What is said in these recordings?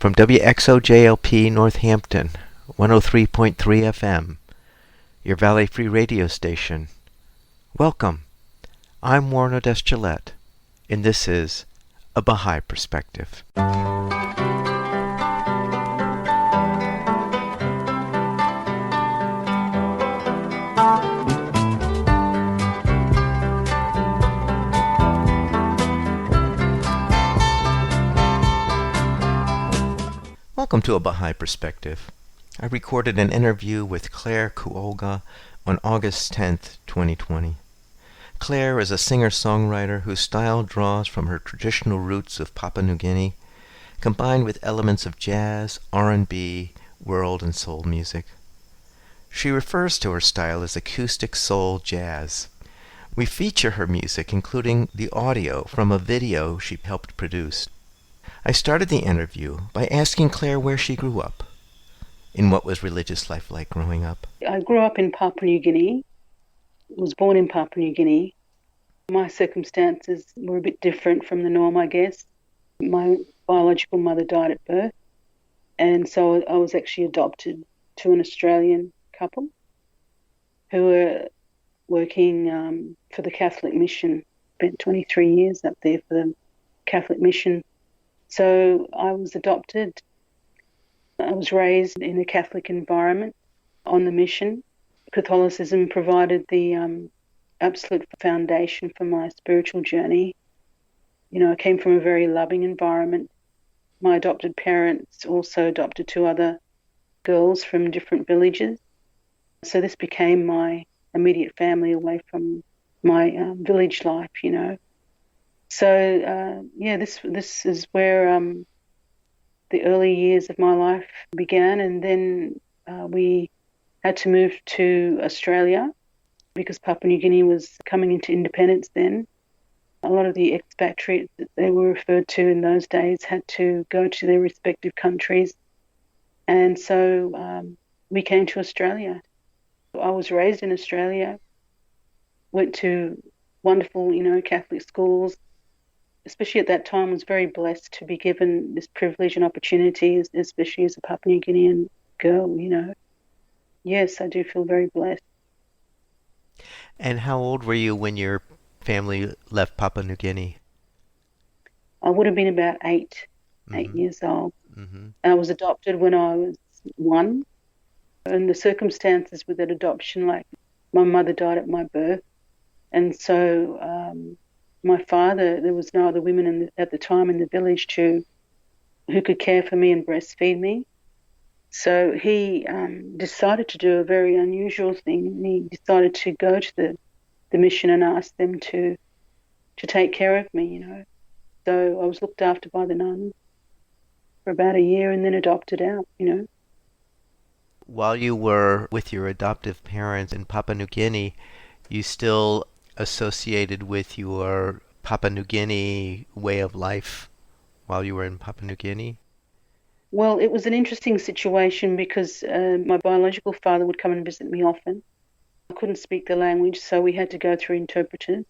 From WXOJLP Northampton, 103.3 FM, your Valley Free radio station. Welcome. I'm Warren Odess-Gillette, and this is A Baha'i Perspective. Welcome to A Baha'i Perspective. I recorded an interview with Klare KuOlga on August 10th, 2020. Klare is a singer-songwriter whose style draws from her traditional roots of Papua New Guinea, combined with elements of jazz, R&B, world and soul music. She refers to her style as acoustic soul jazz. We feature her music, including the audio from a video she helped produce. I started the interview by asking Klare where she grew up and what was religious life like growing up. I grew up in Papua New Guinea, was born in Papua New Guinea. My circumstances were a bit different from the norm, I guess. My biological mother died at birth, and so I was actually adopted to an Australian couple who were working for the Catholic mission. Spent 23 years up there for the Catholic mission. So I was adopted. I was raised in a Catholic environment on the mission. Catholicism provided the absolute foundation for my spiritual journey. You know, I came from a very loving environment. My adopted parents also adopted two other girls from different villages. So this became my immediate family away from my village life, you know. So, this is where the early years of my life began, and then we had to move to Australia because Papua New Guinea was coming into independence then. A lot of the expatriates that they were referred to in those days had to go to their respective countries, and so we came to Australia. I was raised in Australia, went to wonderful, Catholic schools. Especially at that time, was very blessed to be given this privilege and opportunity, especially as a Papua New Guinean girl, Yes, I do feel very blessed. And how old were you when your family left Papua New Guinea? I would have been about 8 years old. Mm-hmm. I was adopted when I was 1. And the circumstances with that adoption, like my mother died at my birth. And so my father, there was no other women at the time in the village who could care for me and breastfeed me. So he decided to do a very unusual thing. He decided to go to the mission and ask them to take care of me, So I was looked after by the nuns for about a year and then adopted out, While you were with your adoptive parents in Papua New Guinea, you still associated with your Papua New Guinea way of life while you were in Papua New Guinea? Well, it was an interesting situation because my biological father would come and visit me often. I couldn't speak the language, so we had to go through interpreters,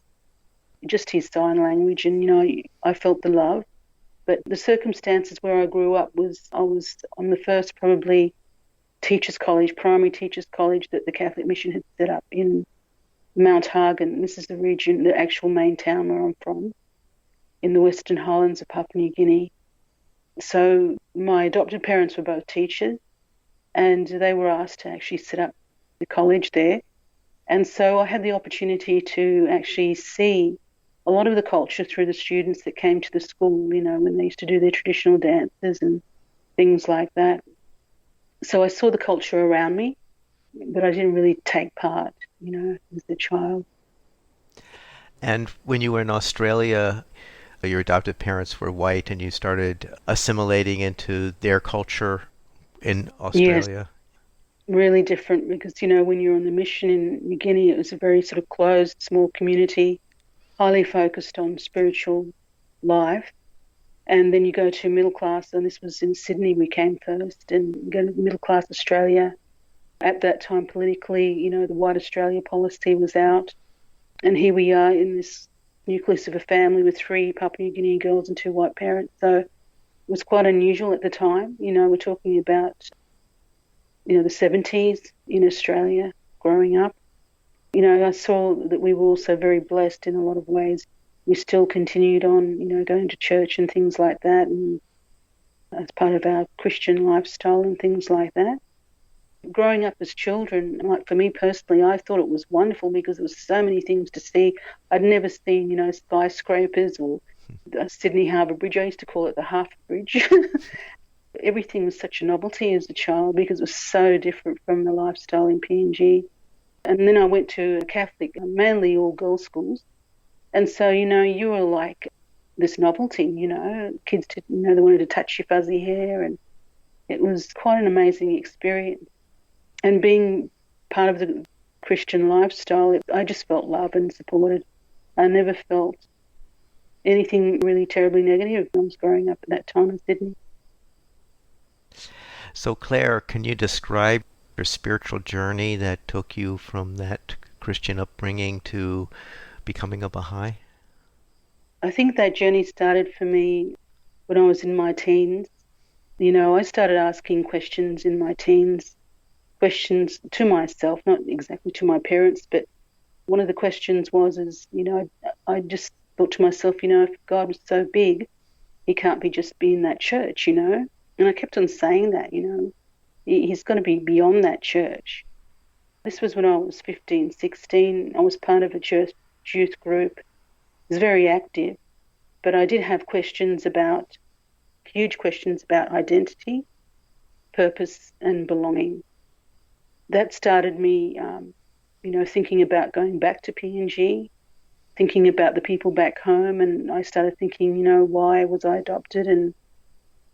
just his sign language, and, I felt the love. But the circumstances where I grew up I was on the first probably primary teachers' college that the Catholic mission had set up in Mount Hagen. This is the region, the actual main town where I'm from, in the Western Highlands of Papua New Guinea. So my adopted parents were both teachers, and they were asked to actually set up the college there. And so I had the opportunity to actually see a lot of the culture through the students that came to the school, when they used to do their traditional dances and things like that. So I saw the culture around me, but I didn't really take part, as a child. And when you were in Australia, your adoptive parents were white and you started assimilating into their culture in Australia? Yes, really different because, when you're on the mission in New Guinea, it was a very sort of closed, small community, highly focused on spiritual life. And then you go to middle class, and this was in Sydney, we came first, and you go to middle class Australia. At that time, politically, the White Australia policy was out. And here we are in this nucleus of a family with 3 Papua New Guinean girls and 2 white parents. So was quite unusual at the time. We're talking about, the 70s in Australia growing up. I saw that we were also very blessed in a lot of ways. We still continued on, going to church and things like that, and as part of our Christian lifestyle and things like that. Growing up as children, like for me personally, I thought it was wonderful because there was so many things to see. I'd never seen, skyscrapers or the Sydney Harbour Bridge. I used to call it the Half Bridge. Everything was such a novelty as a child because it was so different from the lifestyle in PNG. And then I went to a Catholic, mainly all girls' schools. And so, you were like this novelty, kids, they wanted to touch your fuzzy hair. And it was quite an amazing experience. And being part of the Christian lifestyle, I just felt loved and supported. I never felt anything really terribly negative when I was growing up at that time in Sydney. So, Claire, can you describe your spiritual journey that took you from that Christian upbringing to becoming a Baha'i? I think that journey started for me when I was in my teens. I started asking questions in my teens, questions to myself, not exactly to my parents, but one of the questions was, I just thought to myself, if God was so big, he can't be just be in that church, And I kept on saying that, he's got to be beyond that church. This was when I was 15, 16. I was part of a church youth group. It was very active, but I did have huge questions about identity, purpose, and belonging. That started me, thinking about going back to PNG, thinking about the people back home, and I started thinking, why was I adopted, and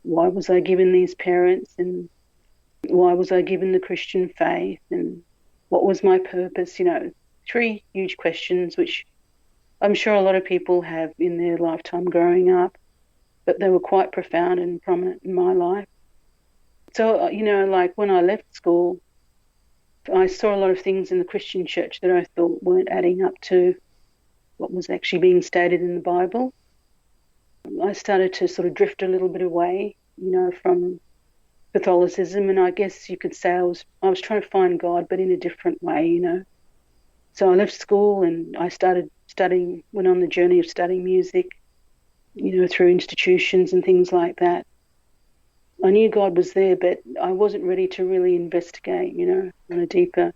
why was I given these parents, and why was I given the Christian faith, and what was my purpose? 3 huge questions, which I'm sure a lot of people have in their lifetime growing up, but they were quite profound and prominent in my life. So, like when I left school, I saw a lot of things in the Christian church that I thought weren't adding up to what was actually being stated in the Bible. I started to sort of drift a little bit away, from Catholicism, and I guess you could say I was trying to find God, but in a different way, So I left school and I went on the journey of studying music, through institutions and things like that. I knew God was there, but I wasn't ready to really investigate, on a deeper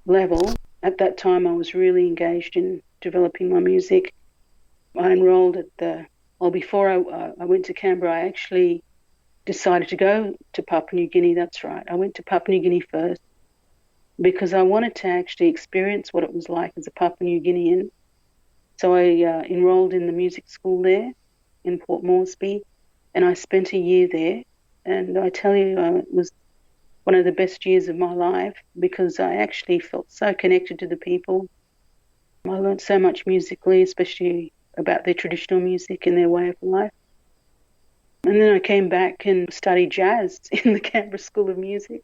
level. At that time, I was really engaged in developing my music. I enrolled before I went to Canberra, I actually decided to go to Papua New Guinea. That's right. I went to Papua New Guinea first because I wanted to actually experience what it was like as a Papua New Guinean. So I enrolled in the music school there in Port Moresby, and I spent a year there. And I tell you, it was one of the best years of my life because I actually felt so connected to the people. I learned so much musically, especially about their traditional music and their way of life. And then I came back and studied jazz in the Canberra School of Music,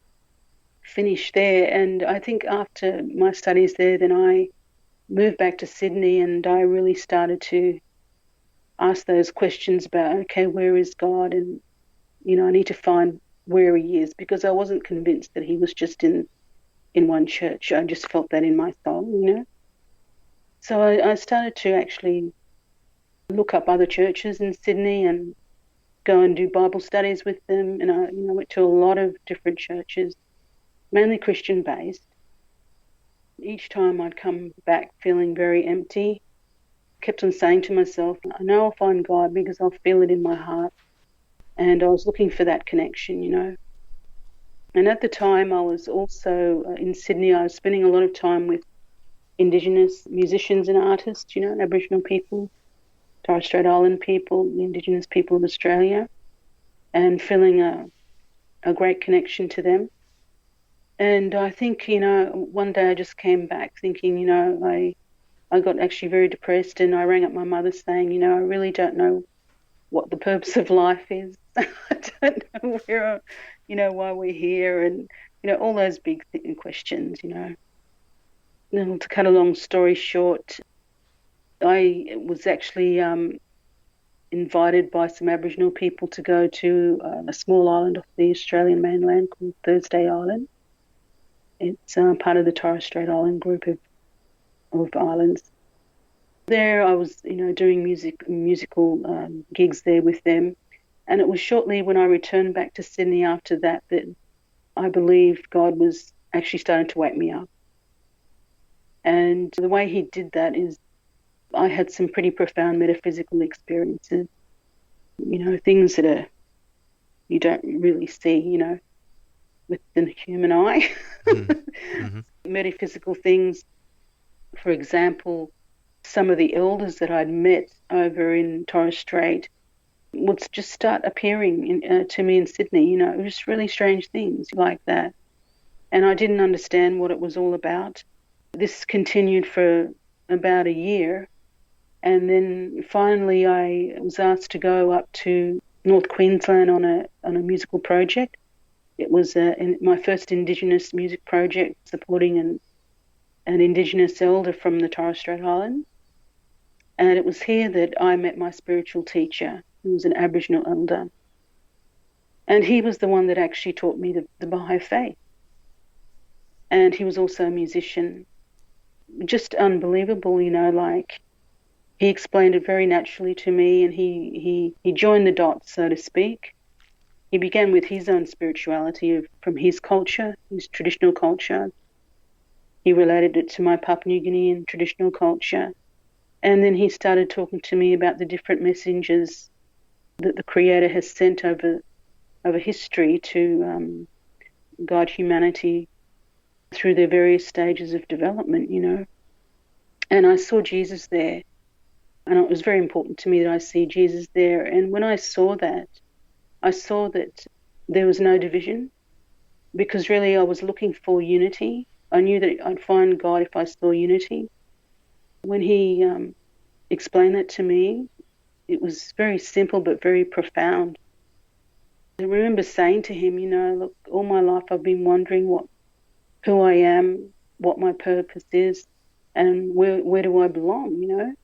finished there. And I think after my studies there, then I moved back to Sydney and I really started to ask those questions about, okay, where is God? And, I need to find where he is because I wasn't convinced that he was just in one church. I just felt that in my soul, So I started to actually look up other churches in Sydney and go and do Bible studies with them. And I went to a lot of different churches, mainly Christian based. Each time I'd come back feeling very empty, kept on saying to myself, I know I'll find God because I'll feel it in my heart. And I was looking for that connection, And at the time I was also in Sydney, I was spending a lot of time with Indigenous musicians and artists, Aboriginal people, Torres Strait Island people, the Indigenous people of Australia, and feeling a great connection to them. And I think, one day I just came back thinking, I got actually very depressed and I rang up my mother saying, I really don't know what the purpose of life is. I don't know why we're here and, all those big questions, And to cut a long story short, I was actually invited by some Aboriginal people to go to a small island off the Australian mainland called Thursday Island. It's part of the Torres Strait Island group of islands. There I was, doing musical gigs there with them. And it was shortly when I returned back to Sydney after that I believed God was actually starting to wake me up. And the way he did that is I had some pretty profound metaphysical experiences, things that you don't really see, with the human eye. Mm-hmm. Metaphysical things, for example, some of the elders that I'd met over in Torres Strait would just start appearing to me in Sydney, just really strange things like that. And I didn't understand what it was all about. This continued for about a year. And then finally I was asked to go up to North Queensland on a musical project. It was my first Indigenous music project supporting an Indigenous elder from the Torres Strait Islands. And it was here that I met my spiritual teacher, who was an Aboriginal elder. And he was the one that actually taught me the Baha'i faith. And he was also a musician. Just unbelievable, he explained it very naturally to me, and he joined the dots, so to speak. He began with his own spirituality from his culture, his traditional culture. He related it to my Papua New Guinean traditional culture. And then he started talking to me about the different messengers that the Creator has sent over history to guide humanity through their various stages of development, And I saw Jesus there. And it was very important to me that I see Jesus there. And when I saw that there was no division, because really I was looking for unity. I knew that I'd find God if I saw unity. When he explained that to me, it was very simple but very profound. I remember saying to him, look, all my life I've been wondering who I am, what my purpose is, and where do I belong,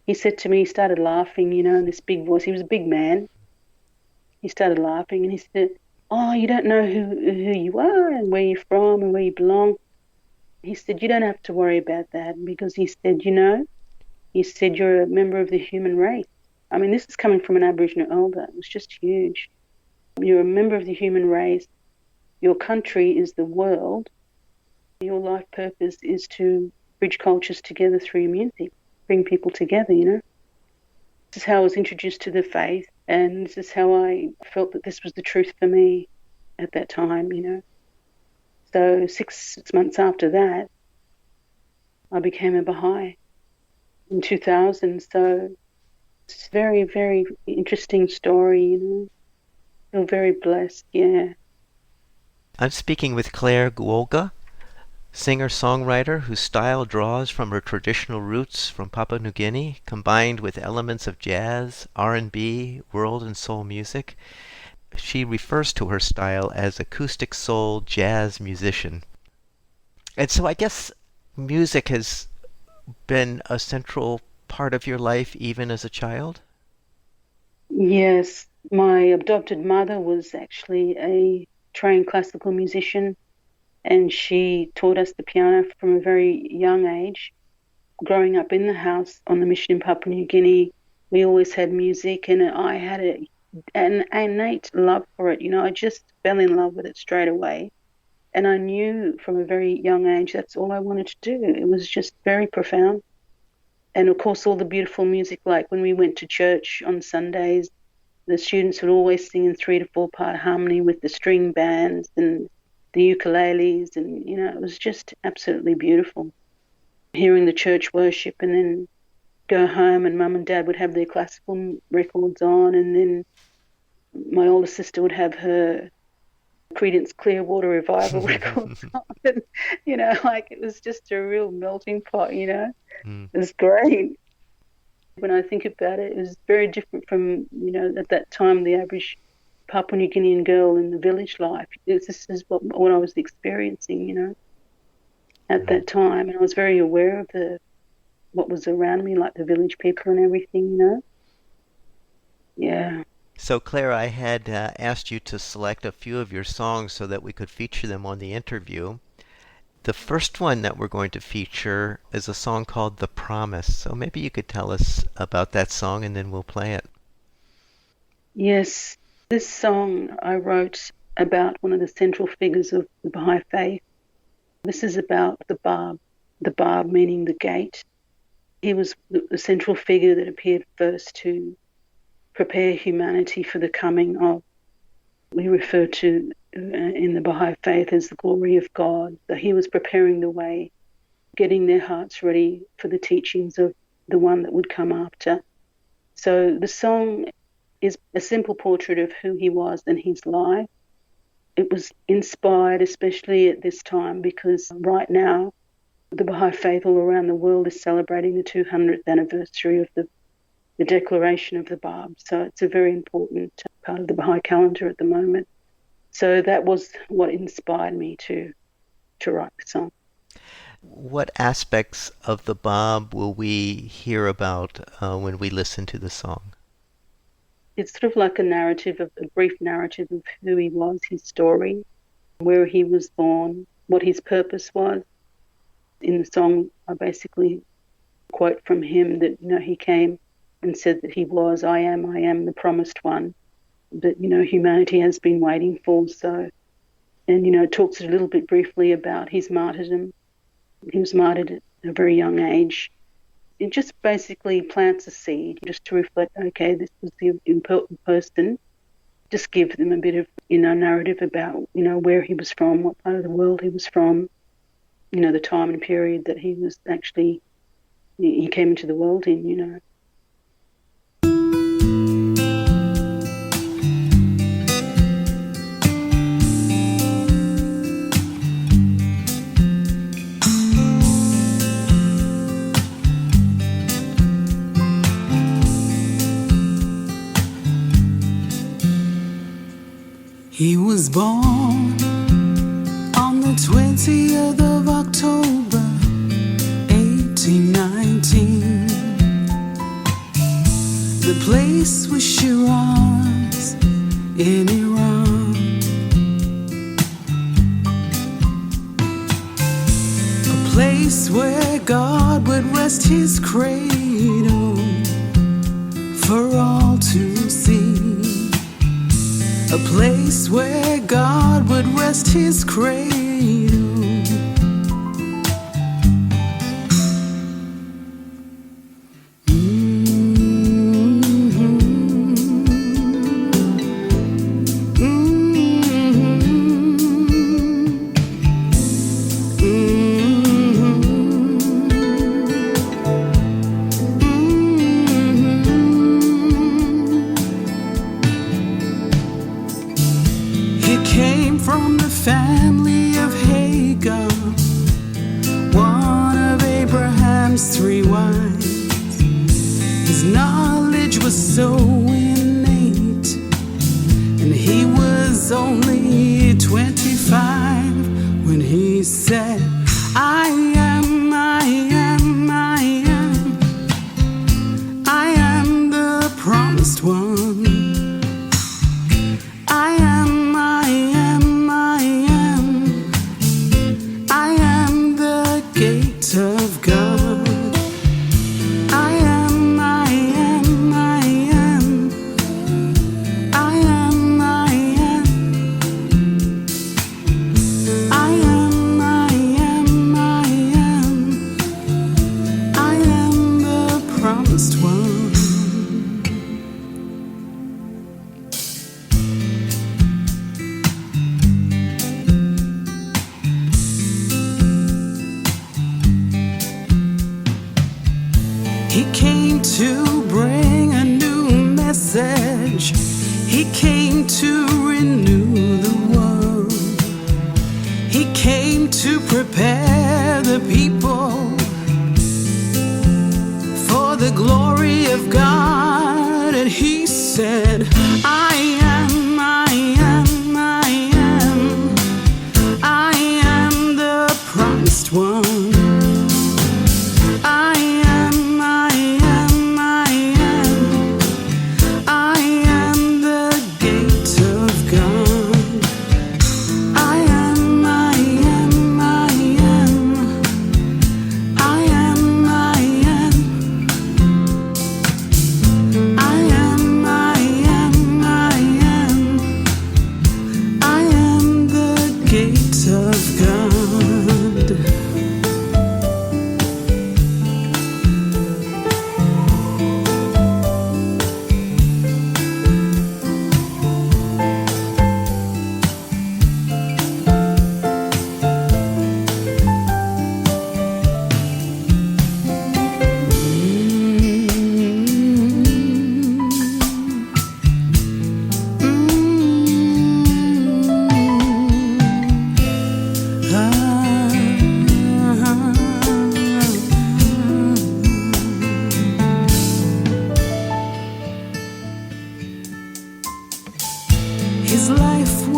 He said to me, he started laughing, in this big voice. He was a big man. He started laughing and he said, oh, you don't know who you are and where you're from and where you belong. He said, you don't have to worry about that, because he said, he said, you're a member of the human race. I mean, this is coming from an Aboriginal elder. It was just huge. You're a member of the human race. Your country is the world. Your life purpose is to bridge cultures together through your music, bring people together, This is how I was introduced to the faith, and this is how I felt that this was the truth for me at that time, So six months after that, I became a Baha'i in 2000. So it's a very, very interesting story, I feel very blessed, yeah. I'm speaking with Klare KuOlga, singer-songwriter whose style draws from her traditional roots from Papua New Guinea, combined with elements of jazz, R&B, world and soul music. She refers to her style as acoustic soul jazz musician. And so I guess music has been a central part of your life even as a child? Yes, my adopted mother was actually a trained classical musician, and she taught us the piano from a very young age. Growing up in the house on the mission in Papua New Guinea, we always had music, and I had an innate love for it. I just fell in love with it straight away. And I knew from a very young age that's all I wanted to do. It was just very profound. And of course, all the beautiful music, like when we went to church on Sundays, the students would always sing in 3 to 4 part harmony with the string bands and the ukuleles, and it was just absolutely beautiful. Hearing the church worship, and then go home and mum and dad would have their classical records on, and then my older sister would have her Creedence Clearwater Revival records on. And, it was just a real melting pot, It was great. When I think about it, it was very different from, at that time, the average Papua New Guinean girl in the village life. This is what I was experiencing, at that time. And I was very aware of what was around me, like the village people and everything, Yeah. So, Claire, I had asked you to select a few of your songs so that we could feature them on the interview. The first one that we're going to feature is a song called The Promise. So maybe you could tell us about that song and then we'll play it. Yes, this song I wrote about one of the central figures of the Baha'i faith. This is about the Bab meaning the gate. He was the central figure that appeared first to prepare humanity for the coming of, we refer to in the Baha'i faith as the glory of God. So he was preparing the way, getting their hearts ready for the teachings of the one that would come after. So the song is a simple portrait of who he was and his life. It was inspired, especially at this time, because right now the Baha'i faith all around the world is celebrating the 200th anniversary of the declaration of the Bab. So it's a very important part of the Baha'i calendar at the moment. So that was what inspired me to write the song. What aspects of the Bab will we hear about when we listen to the song? It's sort of like a brief narrative of who he was, his story, where he was born, what his purpose was. In the song, I basically quote from him that, he came and said that he was, I am the promised one that, humanity has been waiting for. So, and, it talks a little bit briefly about his martyrdom. He was martyred at a very young age. It just basically plants a seed just to reflect, okay, this was the important person. Just give them a bit of, narrative about, where he was from, what part of the world he was from, the time and period that he was actually, he came into the world in. He was born on the 20th of October, 1819. The place was Shiraz in Iran. A place where God would rest his cradle for all to see. A place where God would rest his cradle. From the family of Hagar, one of Abraham's 3 wives. His knowledge was so innate, and he was only 25 when he said, I am, I am, I am, I am the promised one. I am, I am, I am, I am the gate of God. I am, I am, I am, I am, I am, I am, I am, I am, I am the promised one. He came to bring a new message. He came to renew the world. He came to prepare the people for the glory of God. And he said, I am, I am, I am, I am the promised one. I am, I am, I am, I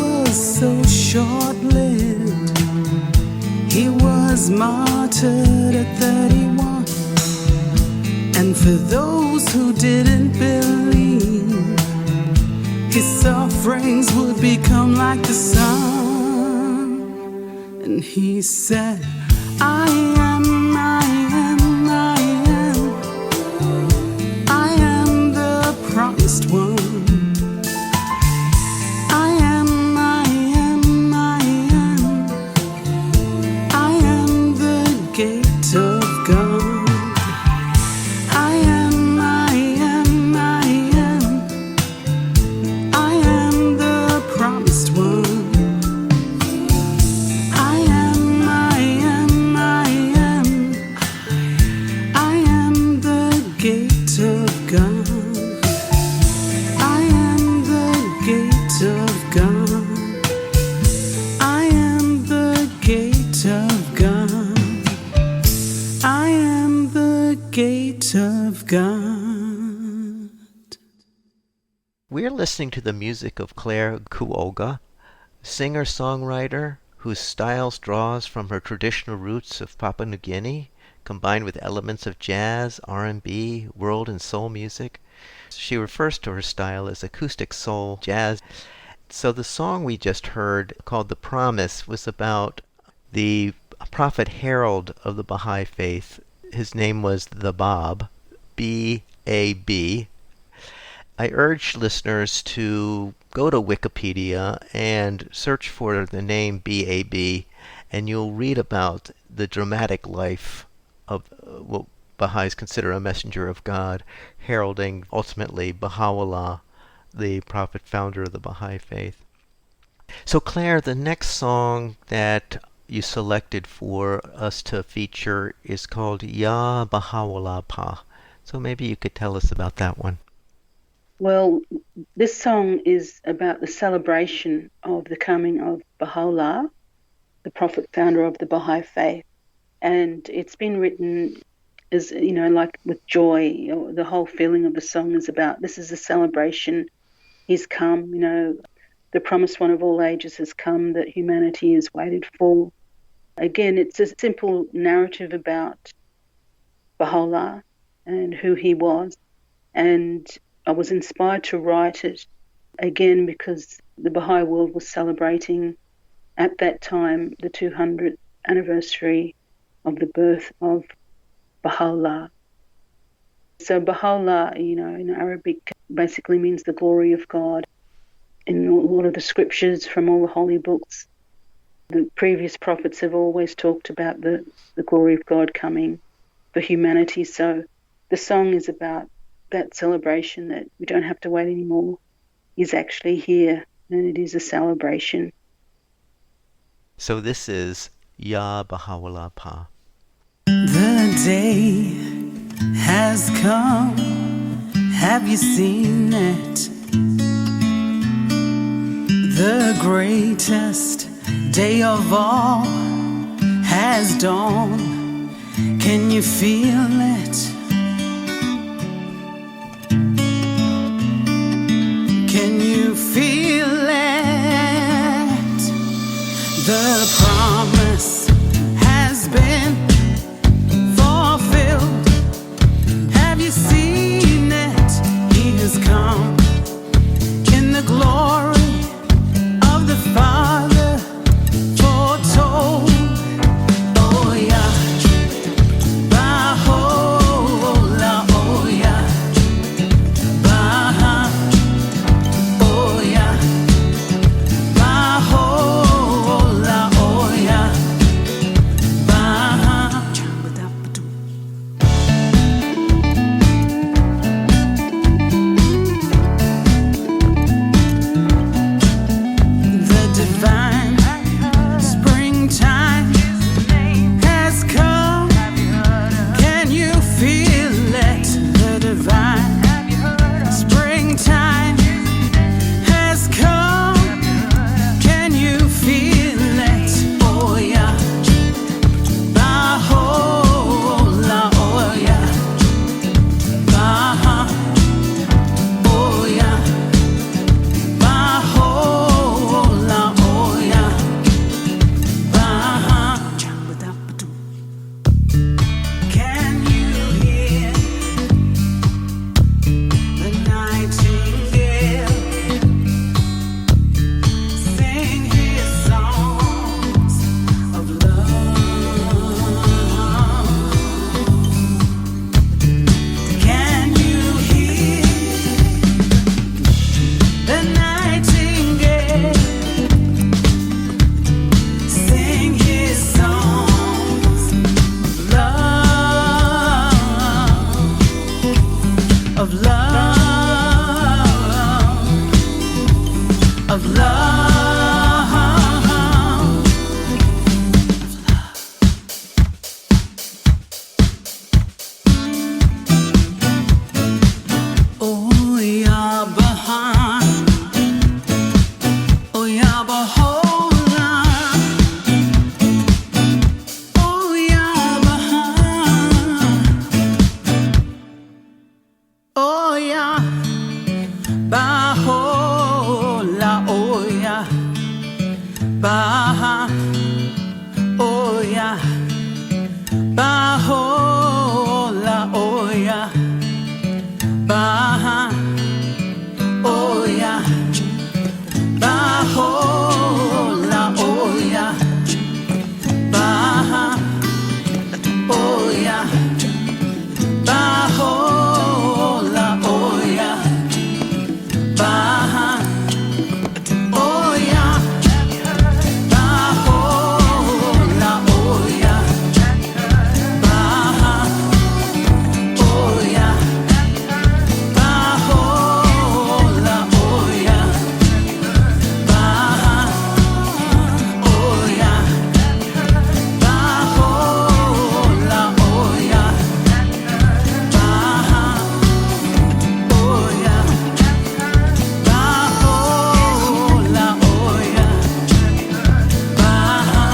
was so short-lived. He was martyred at 31. And for those who didn't believe, his sufferings would become like the sun. And he said, I am, I am, I am, I am the promised one. I am, I am, I am, I am the gate of God. I am, I am, I am, I am the promised one. I am, I am, I am, I am the gate of God. I am the gate of God. I am the gate of God. I am the gate of God. We're listening to the music of Klare KuOlga, singer-songwriter whose styles draws from her traditional roots of Papua New Guinea, combined with elements of jazz, R&B, world and soul music. She refers to her style as acoustic soul jazz. So the song we just heard, called The Promise, was about the prophet herald of the Baha'i faith. His name was the Bab, B-A-B. I urge listeners to go to Wikipedia and search for the name B.A.B. and you'll read about the dramatic life of what Baha'is consider a messenger of God, heralding ultimately Baha'u'llah, the prophet founder of the Baha'i faith. So Klare, the next song that you selected for us to feature is called Ya Baha'u'llah Pa. So maybe you could tell us about that one. Well, this song is about the celebration of the coming of Baha'u'llah, the prophet founder of the Baha'i faith. And it's been written as, like with joy. The whole feeling of the song is about, this is a celebration. He's come, the promised one of all ages has come that humanity has waited for. Again, it's a simple narrative about Baha'u'llah and who he was. And I was inspired to write it again because the Baha'i world was celebrating at that time the 200th anniversary of the birth of Baha'u'llah. So Baha'u'llah, in Arabic basically means the glory of God. In all of the scriptures from all the holy books, the previous prophets have always talked about the glory of God coming for humanity. So the song is about that celebration, that we don't have to wait anymore. He's actually here, and it is a celebration. So this is Ya Baha'u'llah Pa. The day has come, have you seen it? The greatest day of all has dawned. Can you feel it? Can you feel it? The promise has been fulfilled. Have you seen it? He has come in the glory of the Father foretold. Oh yeah, Baha'u'llah, oh yeah, Baha, oh yeah, Baha'u'llah, oh Baha, oh yeah. Bahola, oh yeah. Baha, oh yeah. Bahola, oh yeah. Baha, oh yeah. Bahola, oh yeah. Baha, oh yeah. Bahola, oh yeah. Baha, oh yeah. Bahola, oh yeah. Baha, oh yeah. Bahola, oh yeah. Baha, oh yeah. Bahola, oh yeah. Baha.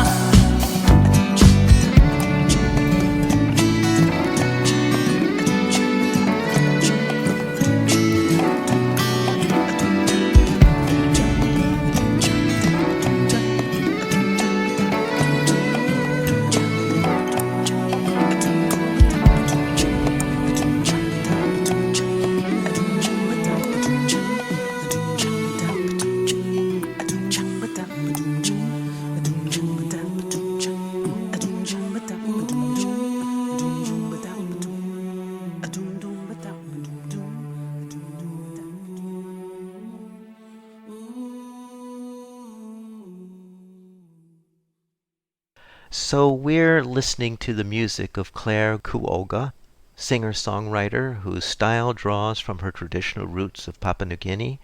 So we're listening to the music of Klare KuOlga, singer-songwriter whose style draws from her traditional roots of Papua New Guinea,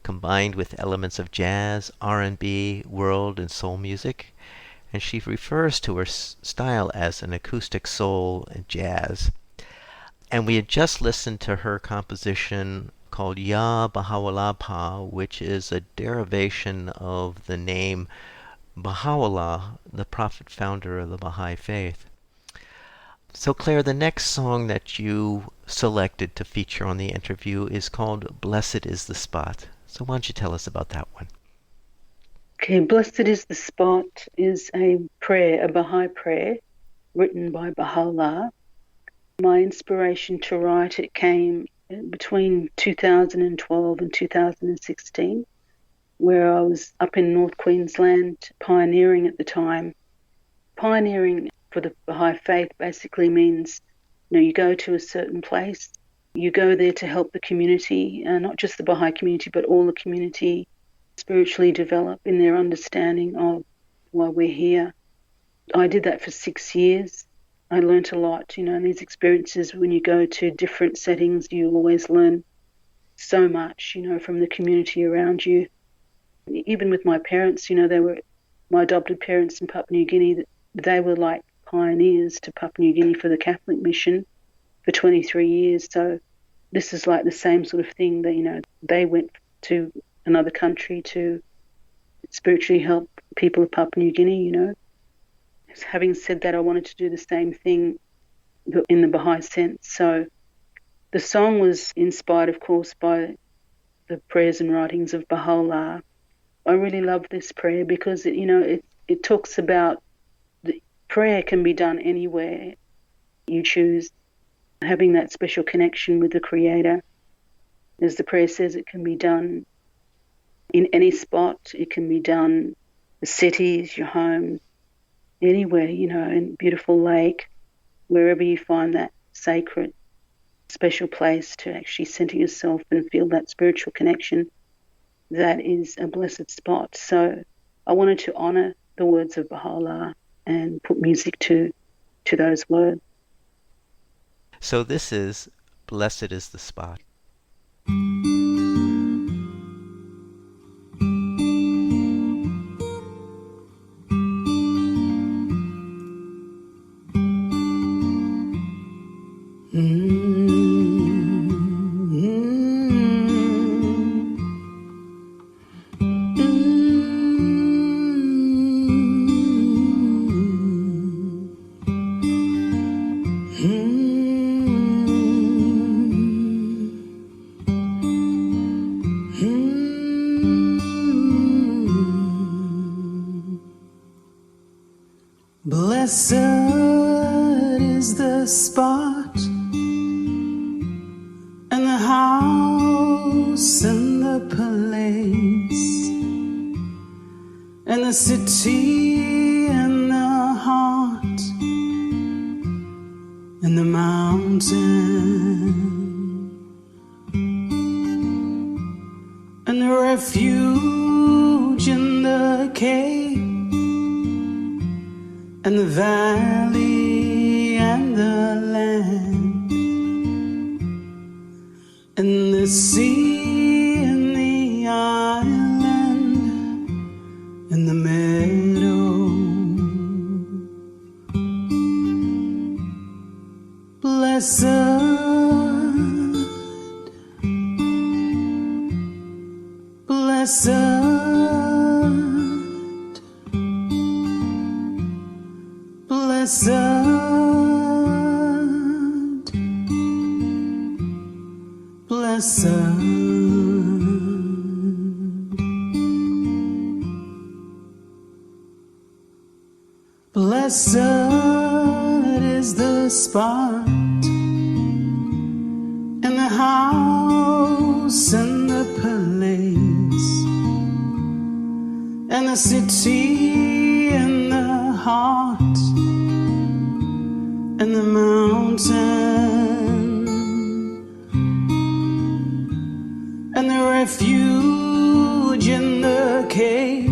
combined with elements of jazz, R&B, world, and soul music. And she refers to her style as an acoustic soul and jazz. And we had just listened to her composition called Ya Baha'u'llah, which is a derivation of the name Baha'u'llah, the prophet founder of the Baha'i faith. So Klare, the next song that you selected to feature on the interview is called Blessed is the Spot. So why don't you tell us about that one? Okay, Blessed is the Spot is a prayer, a Baha'i prayer, written by Baha'u'llah. My inspiration to write it came between 2012 and 2016, where I was up in North Queensland pioneering at the time. Pioneering for the Baha'i faith basically means, you go to a certain place, you go there to help the community, not just the Baha'i community, but all the community spiritually develop in their understanding of why we're here. I did that for 6 years. I learnt a lot, in these experiences. When you go to different settings, you always learn so much, from the community around you. Even with my parents, they were my adopted parents in Papua New Guinea. They were like pioneers to Papua New Guinea for the Catholic mission for 23 years. So this is like the same sort of thing that, they went to another country to spiritually help people of Papua New Guinea, Having said that, I wanted to do the same thing in the Baha'i sense. So the song was inspired, of course, by the prayers and writings of Baha'u'llah. I really love this prayer because it talks about the prayer can be done anywhere you choose, having that special connection with the Creator. As the prayer says, it can be done in any spot. It can be done the cities, your home, anywhere, in beautiful lake, wherever you find that sacred, special place to actually center yourself and feel that spiritual connection. That is a blessed spot. So I wanted to honor the words of Baha'u'llah and put music to those words. So this is Blessed is the Spot. Blessed is the spot and the house and the place and the city and the heart and the mountain and the refuge in the cave and the valley and the land and the sea and the island and the meadow. Blessed, blessed, blessed, blessed. Blessed is the spot and the house and the place and the city and the heart and the mountain and the refuge in the cave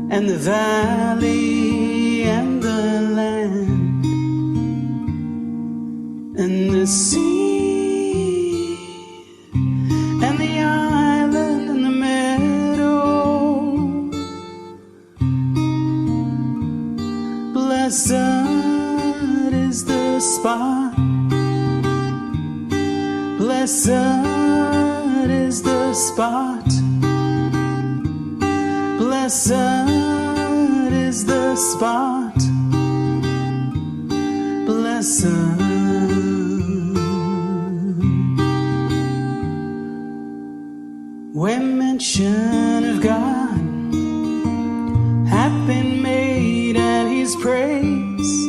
and the valley and the land and the sea and the island and the meadow. Blessed is the spot, blessed is the spot, blessed is the spot, blessed. When mention of God hath been made at His praise,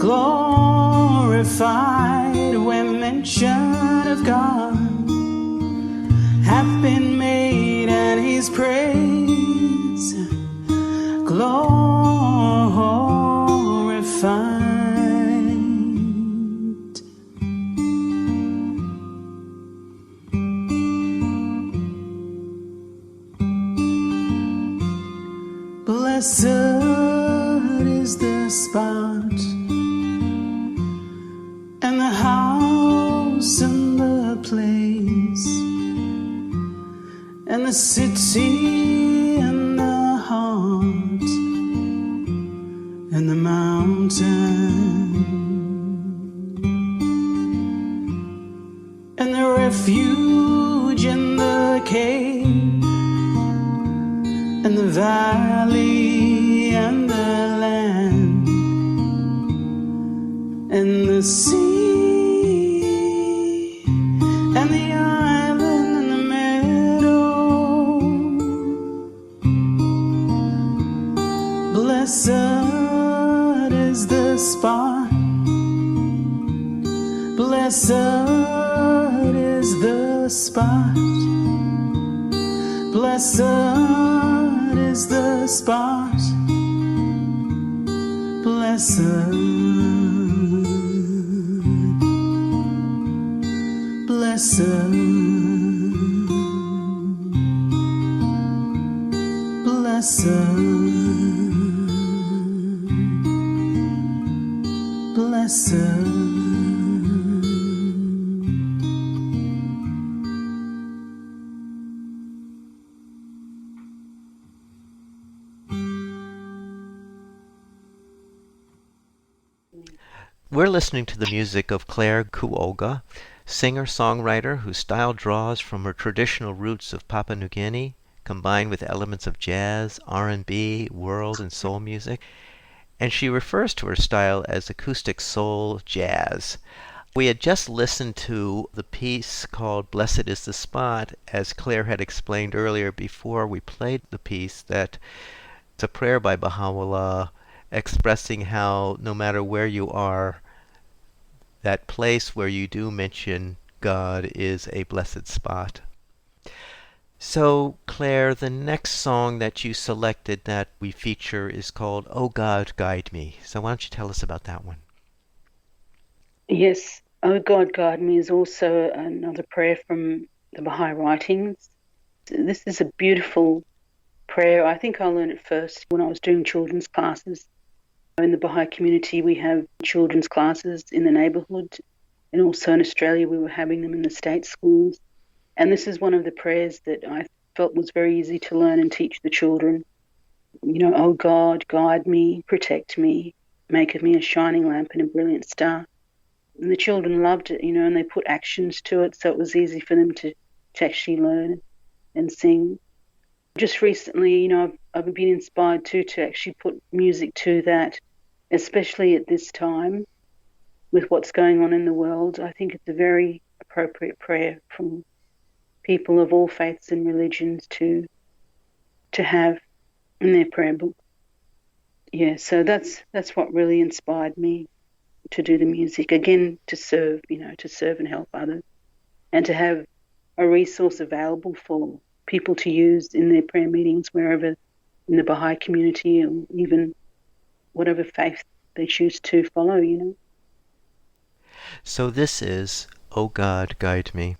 glorified. When mention of God hath been made at His praise, glorified. Blessed is the spot and the house and the place and the city and the heart and the mountain and the refuge and the cave and the valley and the land and the sea and the island and the meadow. Blessed is the spot, blessed is the spot, blessed is the spot, blessed, blessed, blessed, blessed. We're listening to the music of Klare KuOlga, singer-songwriter whose style draws from her traditional roots of Papua New Guinea, combined with elements of jazz, R&B, world, and soul music, and she refers to her style as acoustic soul jazz. We had just listened to the piece called Blessed is the Spot, as Klare had explained earlier before we played the piece, that It's a prayer by Baha'u'llah expressing how no matter where you are, that place where you do mention God is a blessed spot. So, Claire, the next song that you selected that we feature is called "Oh God, Guide Me." So why don't you tell us about that one? Yes, Oh God, Guide Me is also another prayer from the Baha'i writings. This is a beautiful prayer. I think I learned it first when I was doing children's classes. In the Baha'i community, we have children's classes in the neighbourhood, and also in Australia, we were having them in the state schools. And this is one of the prayers that I felt was very easy to learn and teach the children. You know, oh God, guide me, protect me, make of me a shining lamp and a brilliant star. And the children loved it, you know, and they put actions to it, so it was easy for them to actually learn and sing. Just recently, you know, I've been inspired too to actually put music to that, especially at this time with what's going on in the world. I think it's a very appropriate prayer from people of all faiths and religions to have in their prayer book. Yeah, so that's what really inspired me to do the music. Again, to serve, you know, to serve and help others, and to have a resource available for people to use in their prayer meetings wherever in the Baha'i community, or even whatever faith they choose to follow, you know. So this is "Oh God, Guide Me."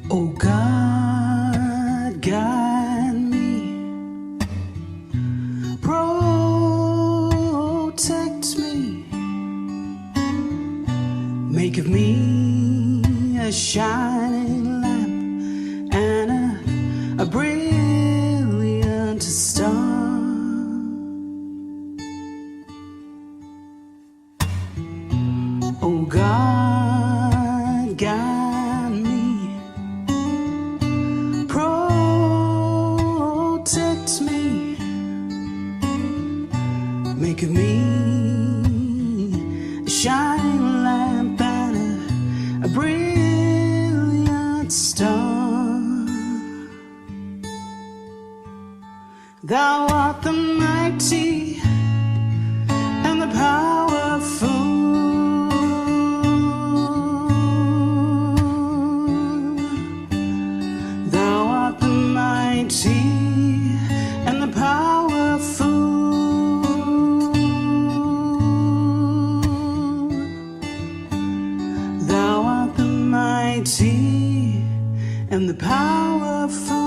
Oh God, guide me, protect me, make of me a shining lamp and a brilliant star. Oh God, guide me, protect me, make of me a shining lamp and a brilliant star. Thou art the mighty and the powerful. Thou art the mighty and the powerful. Thou art the mighty and the powerful.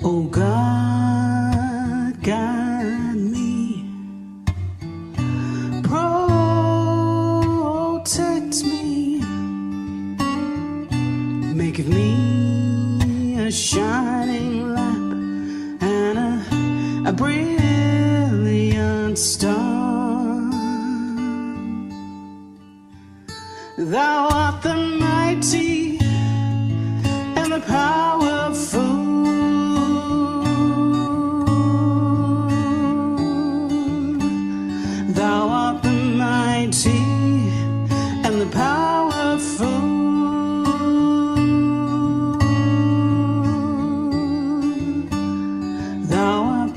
Oh God, guide me, protect me, make of me a shining lamp and a brilliant star. Thou art the mighty and the powerful. Thou art the mighty and the powerful. Thou art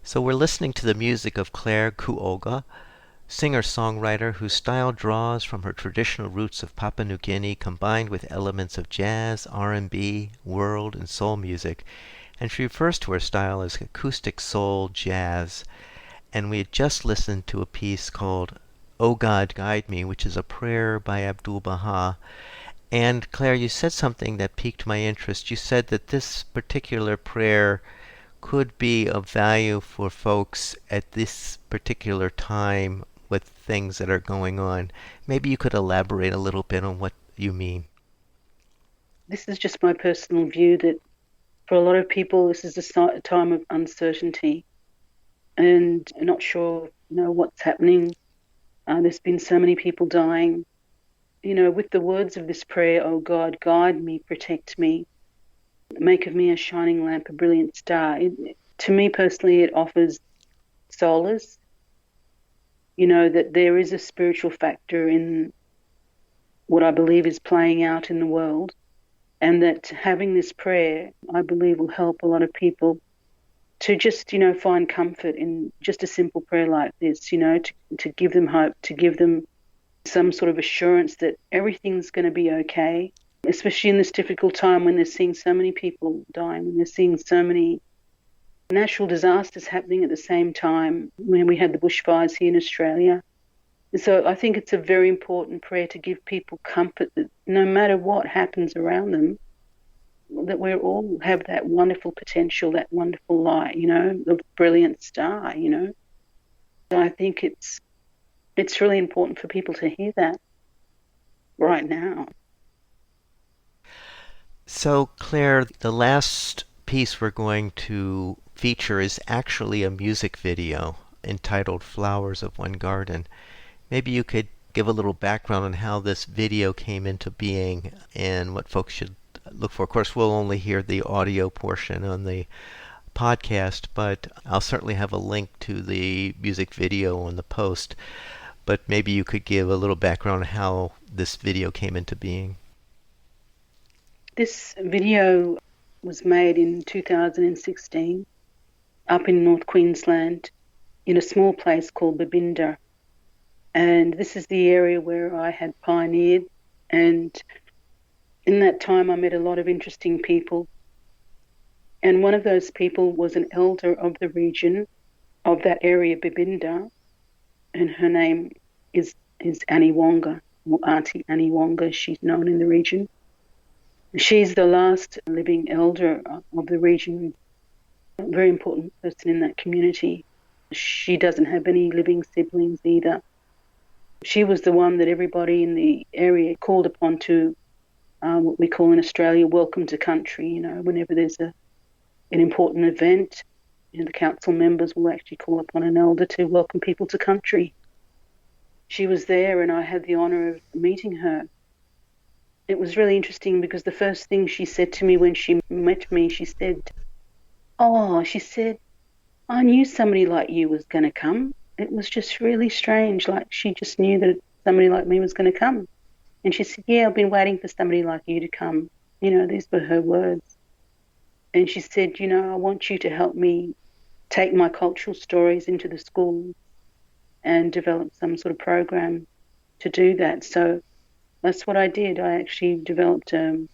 So we're listening to the music of Klare KuOlga, singer-songwriter whose style draws from her traditional roots of Papua New Guinea combined with elements of jazz, R&B, world, and soul music. And she refers to her style as acoustic soul jazz. And we had just listened to a piece called "O God, Guide Me," which is a prayer by Abdu'l-Baha. And Klare, you said something that piqued my interest. You said that this particular prayer could be of value for folks at this particular time with things that are going on. Maybe you could elaborate a little bit on what you mean. This is just my personal view that for a lot of people, this is a time of uncertainty and not sure, what's happening. There's been so many people dying. With the words of this prayer, "Oh God, guide me, protect me, make of me a shining lamp, a brilliant star," to me personally, it offers solace. That there is a spiritual factor in what I believe is playing out in the world, and that having this prayer, I believe, will help a lot of people to just, find comfort in just a simple prayer like this, to give them hope, to give them some sort of assurance that everything's going to be okay, especially in this difficult time when they're seeing so many people dying, when they're seeing so many natural disasters happening at the same time, when we had the bushfires here in Australia. So I think it's a very important prayer to give people comfort that no matter what happens around them, that we all have that wonderful potential, that wonderful light, the brilliant star, So I think it's really important for people to hear that right now. So, Klare, the last piece we're going to feature is actually a music video entitled "Flowers of One Garden." Maybe you could give a little background on how this video came into being and what folks should look for. Of course, we'll only hear the audio portion on the podcast, but I'll certainly have a link to the music video on the post. But maybe you could give a little background on how this video came into being. This video was made in 2016 up in North Queensland in a small place called Babinda. And this is the area where I had pioneered. And in that time, I met a lot of interesting people. And one of those people was an elder of the region of that area, Babinda. And her name is Annie Wonga, or Auntie Annie Wonga, she's known in the region. She's the last living elder of the region, a very important person in that community. She doesn't have any living siblings either. She was the one that everybody in the area called upon to, what we call in Australia, welcome to country. Whenever there's an important event, the council members will actually call upon an elder to welcome people to country. She was there and I had the honour of meeting her. It was really interesting because the first thing she said to me when she met me, she said, "I knew somebody like you was going to come." It was just really strange, like she just knew that somebody like me was going to come. And she said, "Yeah, I've been waiting for somebody like you to come." These were her words. And she said, "I want you to help me take my cultural stories into the schools and develop some sort of program to do that." So that's what I did. I actually developed an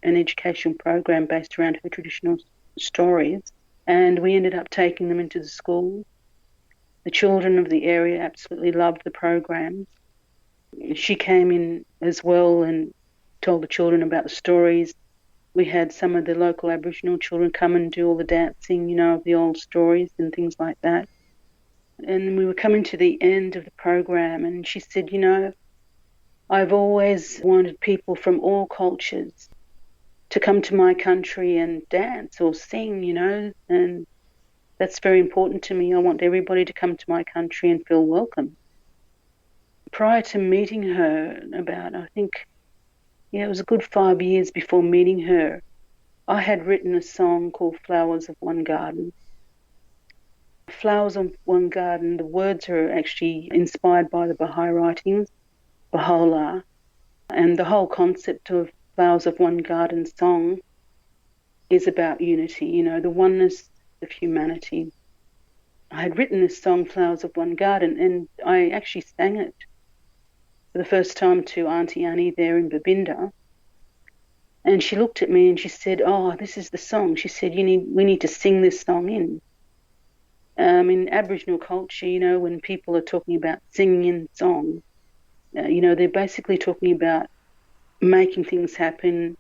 educational program based around her traditional stories, and we ended up taking them into the schools. The children of the area absolutely loved the program. She came in as well and told the children about the stories. We had some of the local Aboriginal children come and do all the dancing, of the old stories and things like that. And we were coming to the end of the program and she said, "I've always wanted people from all cultures to come to my country and dance or sing, and that's very important to me. I want everybody to come to my country and feel welcome." Prior to meeting her, about, I think, it was a good 5 years before meeting her, I had written a song called "Flowers of One Garden." "Flowers of One Garden," the words are actually inspired by the Baha'i writings, Baha'u'llah, and the whole concept of "Flowers of One Garden" song is about unity, the oneness of humanity. I had written this song, Flowers of One Garden, and I actually sang it for the first time to Auntie Annie there in Babinda. And she looked at me and she said, "Oh, this is the song." She said, we need to sing this song in." In Aboriginal culture, when people are talking about singing in song, they're basically talking about making things happen.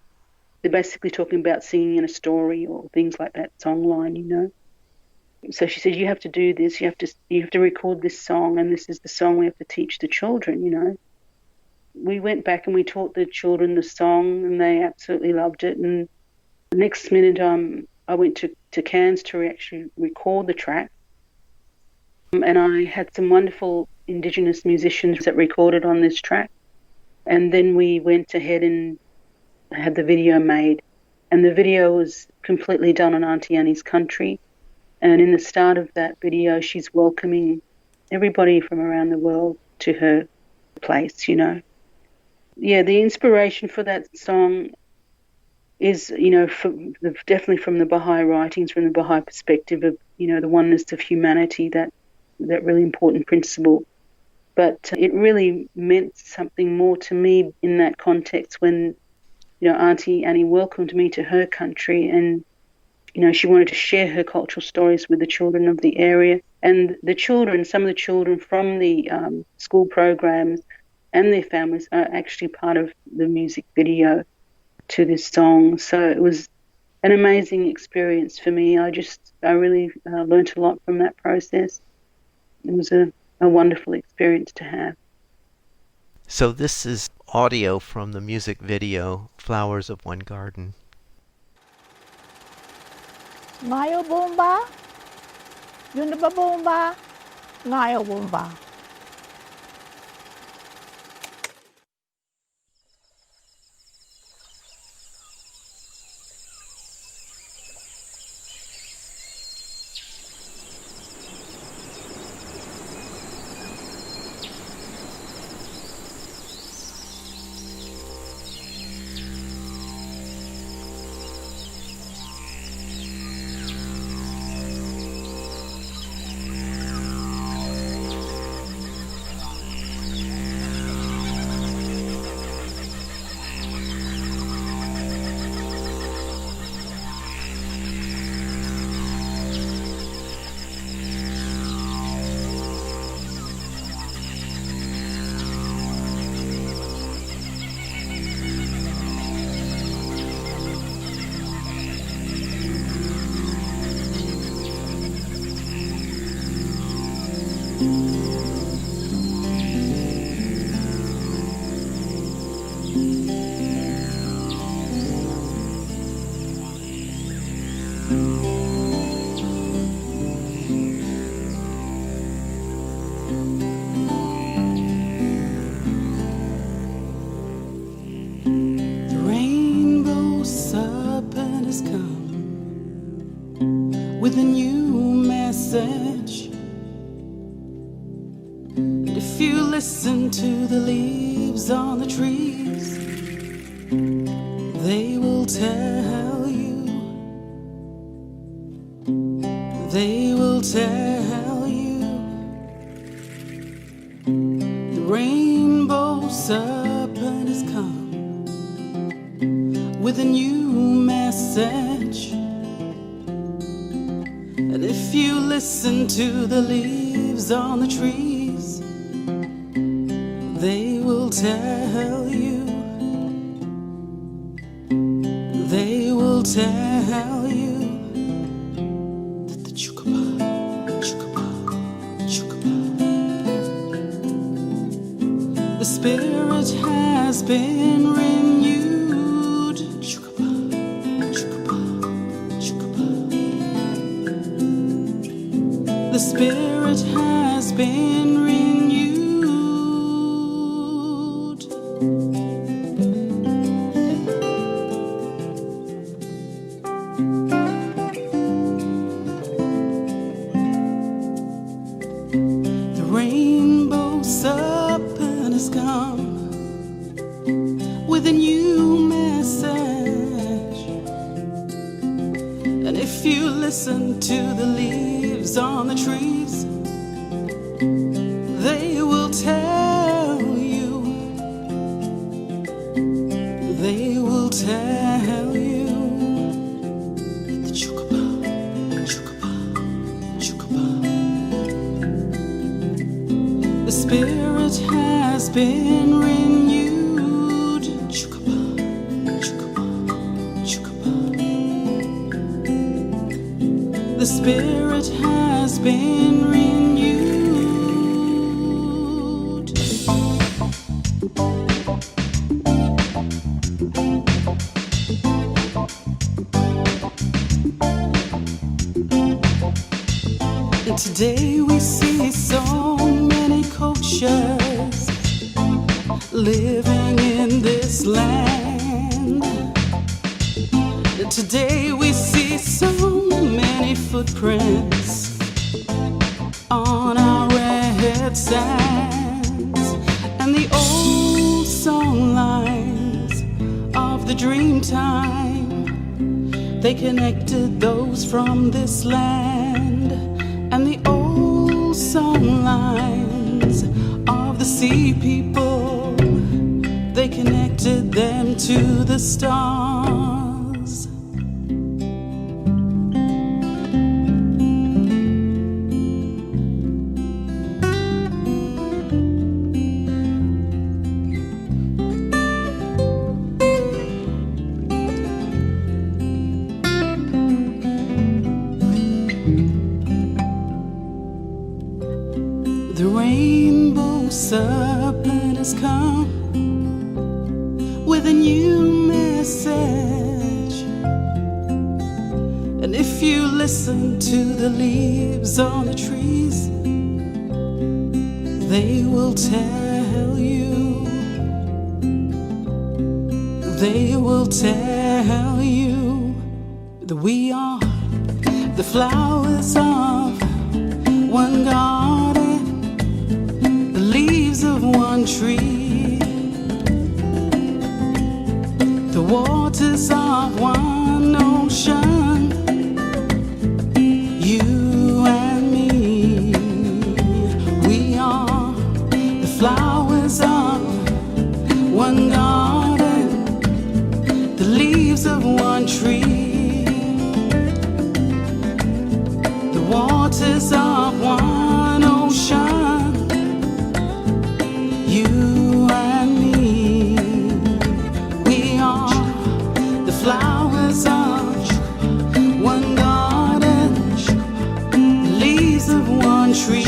They're basically talking about singing in a story or things like that, songline. So she said, "You have to do this. You have to record this song, and this is the song we have to teach the children." We went back and we taught the children the song, and they absolutely loved it. And the next minute, I went to Cairns to actually record the track. And I had some wonderful Indigenous musicians that recorded on this track. And then we went ahead and had the video made. And the video was completely done on Auntie Annie's country. And in the start of that video, she's welcoming everybody from around the world to her place. Yeah, the inspiration for that song is, definitely from the Baha'i writings, from the Baha'i perspective of, the oneness of humanity, that really important principle. But it really meant something more to me in that context when, Auntie Annie welcomed me to her country, and, she wanted to share her cultural stories with the children of the area. And some of the children from the school programs and their families are actually part of the music video to this song. So it was an amazing experience for me. I really learnt a lot from that process. It was a wonderful experience to have. So this is audio from the music video, Flowers of One Garden. Ngayo bomba, yun ba bomba, ngayo bomba. With a new message. And if you listen to the leaves on the trees, they will tell you, they will tell you, the rainbow serpent has come with a new message. And if you listen to the leaves on the trees, they will tell you, they will tell you that the chukaba, the spirit has been renewed. The spirit has been renewed. The rainbow serpent has come with a new message. And if you listen to the leaves on the trees, The spirit has been renewed. Chukaba, chukaba, chukaba. The spirit has been renewed. And today we see so many cultures living in this land. And today we see so many footprints on our red sands, and the old song lines of the dream time, they connected those from this land. And the old song lines of the sea people, they connected them to the stars. The rainbow serpent has come with a new message. And if you listen to the leaves on the trees, they will tell you, they will tell you that we are the flowers of one garden, the leaves of one tree, the waters of one ocean, you and me. We are the flowers of one garden, the leaves of one tree, the waters of one ocean, you and me. We are the flowers of one garden, the leaves of one tree,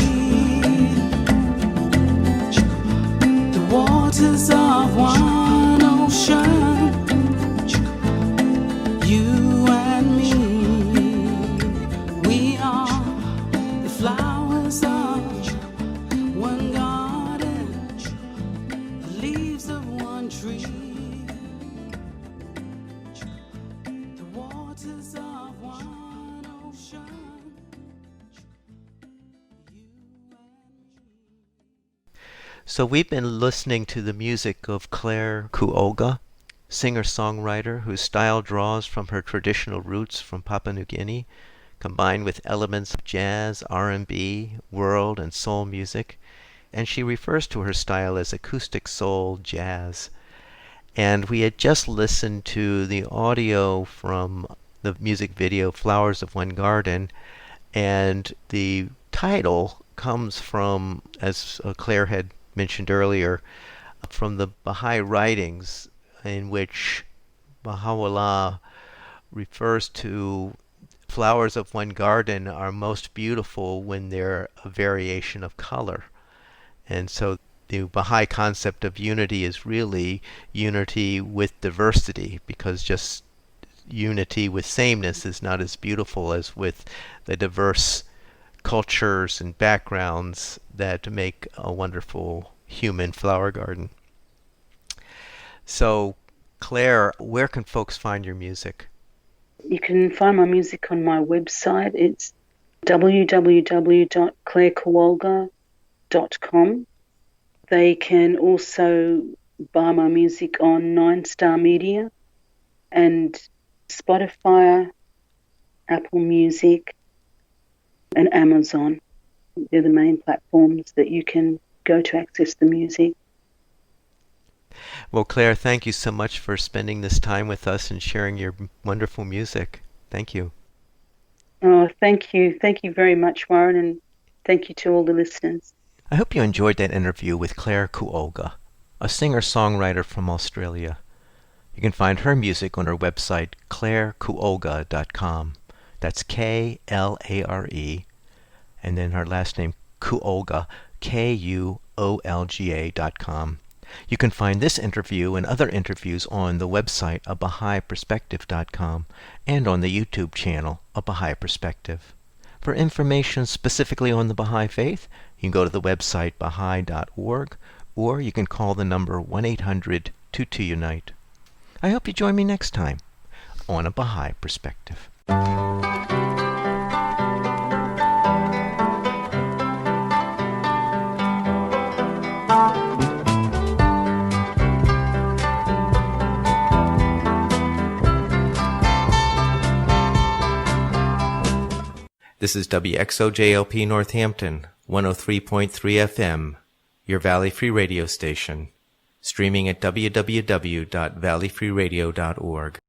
the waters of one ocean, you and me. We are the flowers of one garden, the leaves of one tree, the waters of one ocean, you and me. So we've been listening to the music of Klare KuOlga, singer-songwriter whose style draws from her traditional roots from Papua New Guinea, combined with elements of jazz, R&B, world, and soul music, and she refers to her style as acoustic soul jazz. And we had just listened to the audio from the music video Flowers of One Garden, and the title comes from, as Claire had mentioned earlier, from the Baha'i writings in which Baha'u'llah refers to flowers of one garden are most beautiful when they're a variation of color. And so the Baha'i concept of unity is really unity with diversity, because just unity with sameness is not as beautiful as with the diverse cultures and backgrounds that make a wonderful human flower garden. So, Claire, where can folks find your music? You can find my music on my website. It's www.clarekuolga.com. They can also buy my music on 9 Star Media and Spotify, Apple Music, and Amazon. They're the main platforms that you can go to access the music. Well, Claire, thank you so much for spending this time with us and sharing your wonderful music. Thank you. Oh, thank you. Thank you very much, Warren, and thank you to all the listeners. I hope you enjoyed that interview with Klare KuOlga, a singer-songwriter from Australia. You can find her music on her website, KlareKuOlga.com. That's Klare, and then her last name, KuOlga, KuOlga.com. You can find this interview and other interviews on the website, Baha'iPerspective.com, and on the YouTube channel, A Baha'i Perspective. For information specifically on the Baha'i Faith, you can go to the website Baha'i.org, or you can call the number 1-800-22-UNITE. I hope you join me next time on A Baha'i Perspective. This is WXOJLP Northampton, 103.3 FM, your Valley Free Radio station, streaming at www.valleyfreeradio.org.